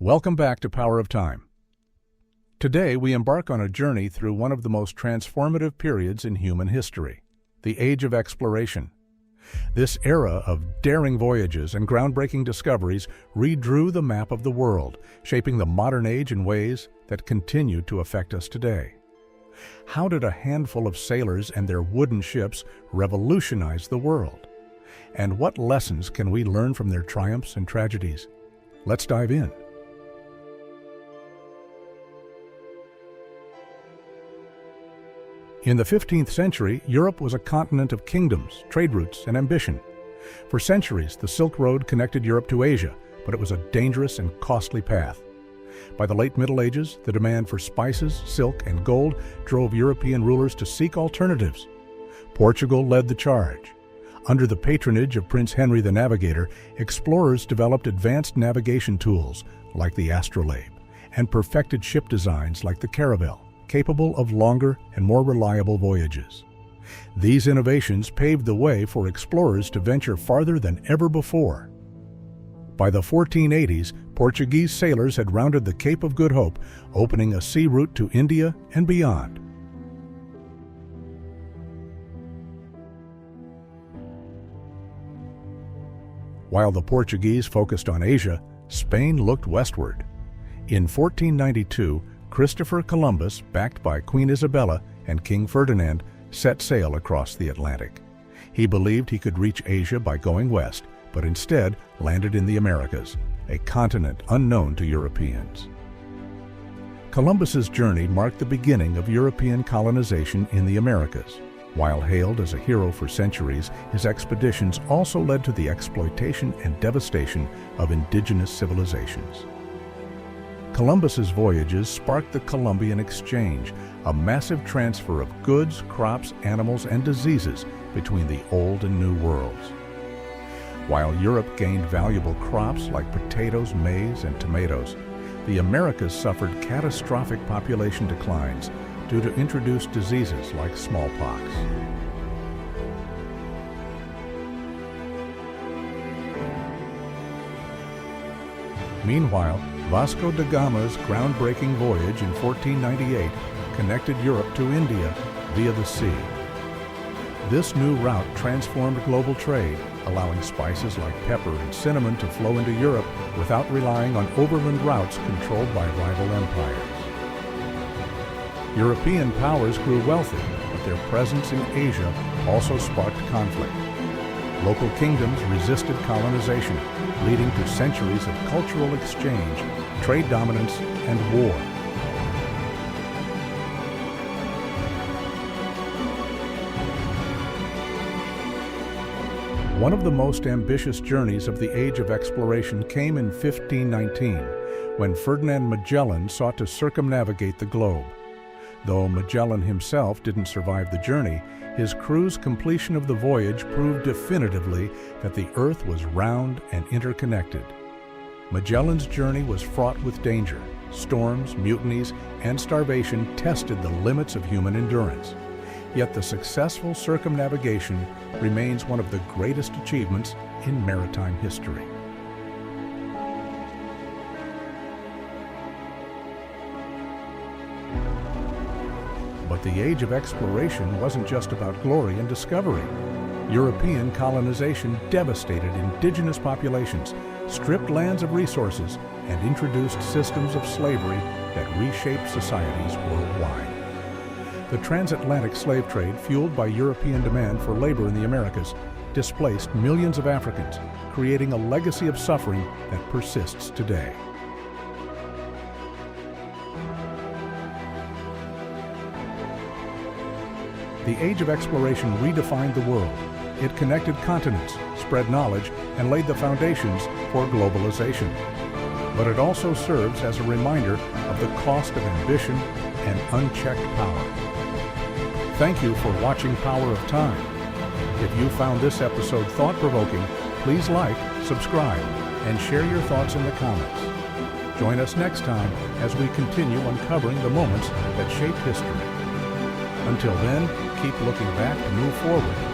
Welcome back to Power of Time. Today we embark on a journey through one of the most transformative periods in human history, the Age of Exploration. This era of daring voyages and groundbreaking discoveries redrew the map of the world, shaping the modern age in ways that continue to affect us today. How did a handful of sailors and their wooden ships revolutionize the world? And what lessons can we learn from their triumphs and tragedies? Let's dive in. In the 15th century, Europe was a continent of kingdoms, trade routes, and ambition. For centuries, the Silk Road connected Europe to Asia, but it was a dangerous and costly path. By the late Middle Ages, the demand for spices, silk, and gold drove European rulers to seek alternatives. Portugal led the charge. Under the patronage of Prince Henry the Navigator, explorers developed advanced navigation tools like the astrolabe and perfected ship designs like the caravel, capable of longer and more reliable voyages. These innovations paved the way for explorers to venture farther than ever before. By the 1480s, Portuguese sailors had rounded the Cape of Good Hope, opening a sea route to India and beyond. While the Portuguese focused on Asia, Spain looked westward. In 1492, Christopher Columbus, backed by Queen Isabella and King Ferdinand, set sail across the Atlantic. He believed he could reach Asia by going west, but instead landed in the Americas, a continent unknown to Europeans. Columbus's journey marked the beginning of European colonization in the Americas. While hailed as a hero for centuries, his expeditions also led to the exploitation and devastation of indigenous civilizations. Columbus's voyages sparked the Columbian Exchange, a massive transfer of goods, crops, animals, and diseases between the Old and New Worlds. While Europe gained valuable crops like potatoes, maize, and tomatoes, the Americas suffered catastrophic population declines due to introduced diseases like smallpox. Meanwhile, Vasco da Gama's groundbreaking voyage in 1498 connected Europe to India via the sea. This new route transformed global trade, allowing spices like pepper and cinnamon to flow into Europe without relying on overland routes controlled by rival empires. European powers grew wealthy, but their presence in Asia also sparked conflict. Local kingdoms resisted colonization, leading to centuries of cultural exchange, trade dominance, and war. One of the most ambitious journeys of the Age of Exploration came in 1519, when Ferdinand Magellan sought to circumnavigate the globe. Though Magellan himself didn't survive the journey, his crew's completion of the voyage proved definitively that the Earth was round and interconnected. Magellan's journey was fraught with danger. Storms, mutinies, and starvation tested the limits of human endurance. Yet the successful circumnavigation remains one of the greatest achievements in maritime history. But the Age of Exploration wasn't just about glory and discovery. European colonization devastated indigenous populations, stripped lands of resources, and introduced systems of slavery that reshaped societies worldwide. The transatlantic slave trade, fueled by European demand for labor in the Americas, displaced millions of Africans, creating a legacy of suffering that persists today. The Age of Exploration redefined the world. It connected continents, spread knowledge, and laid the foundations for globalization. But it also serves as a reminder of the cost of ambition and unchecked power. Thank you for watching Power of Time. If you found this episode thought-provoking, please like, subscribe, and share your thoughts in the comments. Join us next time as we continue uncovering the moments that shaped history. Until then, keep looking back to move forward